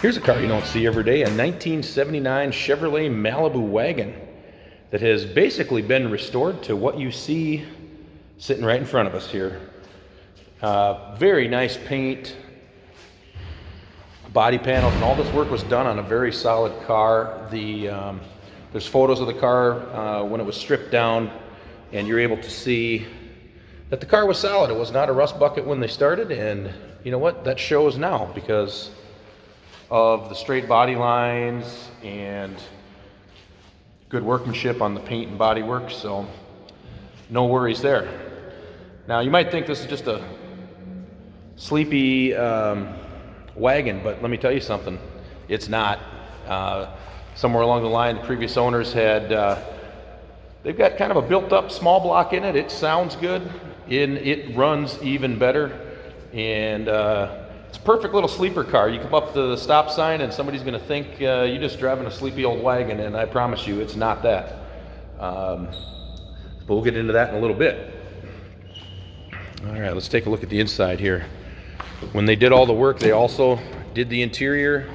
Here's a car you don't see every day, a 1979 Chevrolet Malibu Wagon that has basically been restored to what you see sitting right in front of us here. Very nice paint, body panels, and all this work was done on a very solid car. There's photos of the car when it was stripped down, and you're able to see that the car was solid. It was not a rust bucket when they started, and you know what? That shows now because of the straight body lines and good workmanship on the paint and body work, so no worries there. Now you might think this is just a sleepy wagon, but let me tell you something, it's not. Somewhere along the line, the previous owners had, they've got kind of a built up small block in it. It sounds good, and it runs even better, and it's a perfect little sleeper car. You come up to the stop sign and somebody's going to think you're just driving a sleepy old wagon, and I promise you it's not that. But we'll get into that in a little bit. All right, let's take a look at the inside here. When they did all the work, they also did the interior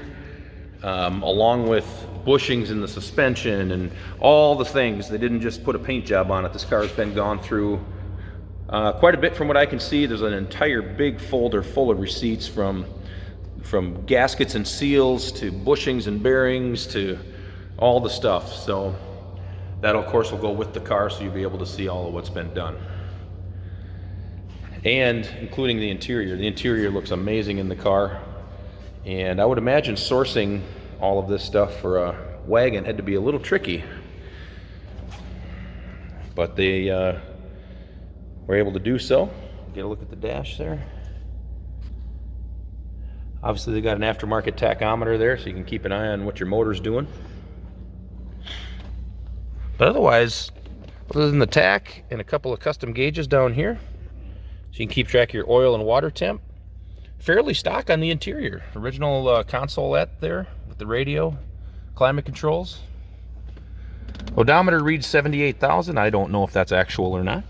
along with bushings in the suspension and all the things. They didn't just put a paint job on it. This car has been gone through quite a bit from what I can see. There's an entire big folder full of receipts from gaskets and seals to bushings and bearings to all the stuff. So that, of course, will go with the car, so you'll be able to see all of what's been done. And including the interior. The interior looks amazing in the car. And I would imagine sourcing all of this stuff for a wagon had to be a little tricky. But they were able to do so. Get a look at the dash there. Obviously they got an aftermarket tachometer there, so you can keep an eye on what your motor's doing. But otherwise, other than the tach and a couple of custom gauges down here, so you can keep track of your oil and water temp, fairly stock on the interior. Original consolette there with the radio, climate controls. Odometer reads 78,000. I don't know if that's actual or not.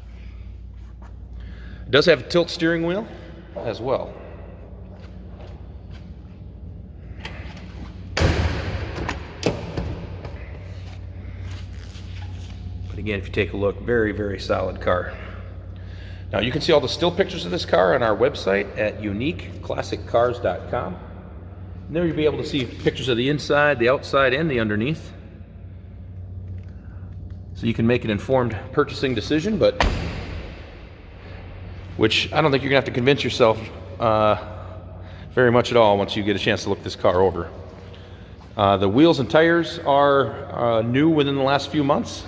It does have a tilt steering wheel as well. But again, if you take a look, very, very solid car. Now you can see all the still pictures of this car on our website at uniqueclassiccars.com. And there you'll be able to see pictures of the inside, the outside, and the underneath. So you can make an informed purchasing decision, but which I don't think you're gonna have to convince yourself very much at all once you get a chance to look this car over. The wheels and tires are new within the last few months.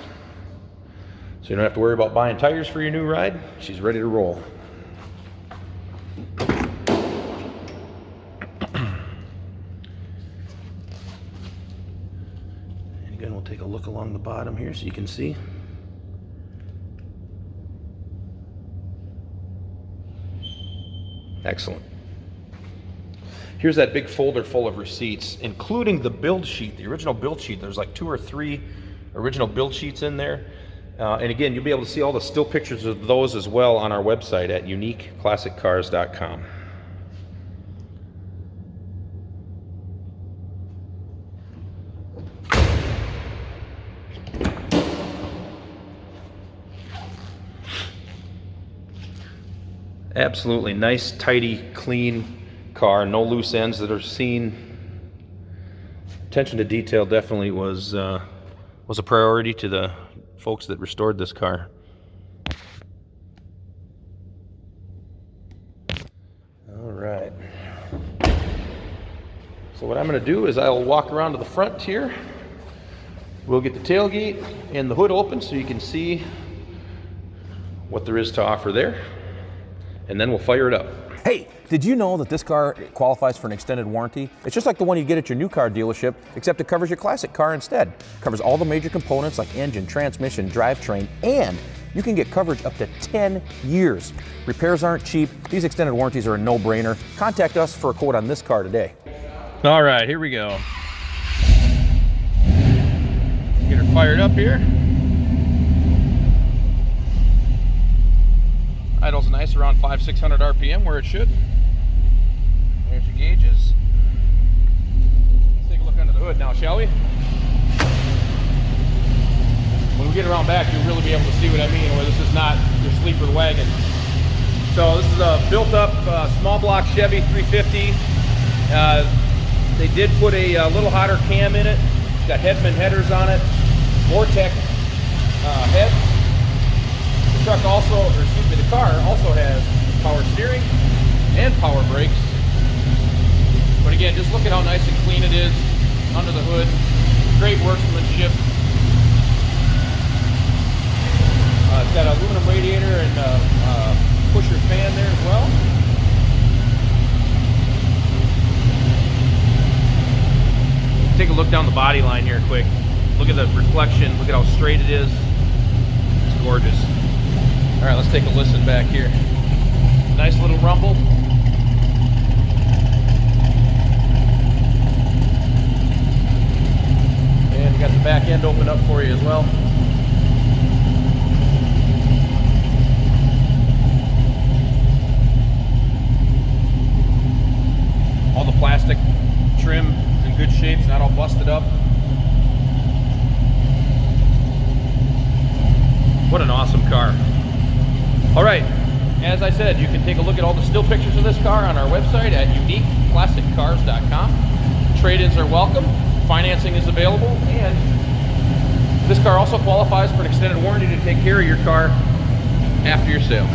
So you don't have to worry about buying tires for your new ride. She's ready to roll. And again, we'll take a look along the bottom here so you can see. Excellent. Here's that big folder full of receipts, including the build sheet, the original build sheet. There's like 2 or 3 original build sheets in there. And again, you'll be able to see all the still pictures of those as well on our website at uniqueclassiccars.com. Absolutely nice, tidy, clean car. No loose ends that are seen. Attention to detail definitely was a priority to the folks that restored this car. All right. So what I'm going to do is I'll walk around to the front here. We'll get the tailgate and the hood open so you can see what there is to offer there. And then we'll fire it up. Hey, did you know that this car qualifies for an extended warranty? It's just like the one you get at your new car dealership, except it covers your classic car instead. It covers all the major components like engine, transmission, drivetrain, and you can get coverage up to 10 years. Repairs aren't cheap. These extended warranties are a no-brainer. Contact us for a quote on this car today. All right, here we go. Get her fired up here. Idle's nice, around 500-600 RPM where it should. There's your gauges. hood now, shall we? When we get around back, you'll really be able to see what I mean, where this is not your sleeper wagon. So this is a built-up small block Chevy 350. They did put a little hotter cam in it. It's got Hedman headers on it, Vortec heads. The truck also, or excuse me, the car also has power steering and power brakes. But again, just look at how nice and clean it is under the hood. Great workmanship. It's got an aluminum radiator and pusher fan there as well. Take a look down the body line here quick. Look at the reflection. Look at how straight it is. It's gorgeous. All right, let's take a listen back here. Nice little rumble. And we got the back end open up for you as well. All the plastic trim is in good shape, it's not all busted up. What an awesome car. All right, as I said, you can take a look at all the still pictures of this car on our website at uniqueclassiccars.com. Trade-ins are welcome, financing is available, and this car also qualifies for an extended warranty to take care of your car after your sale.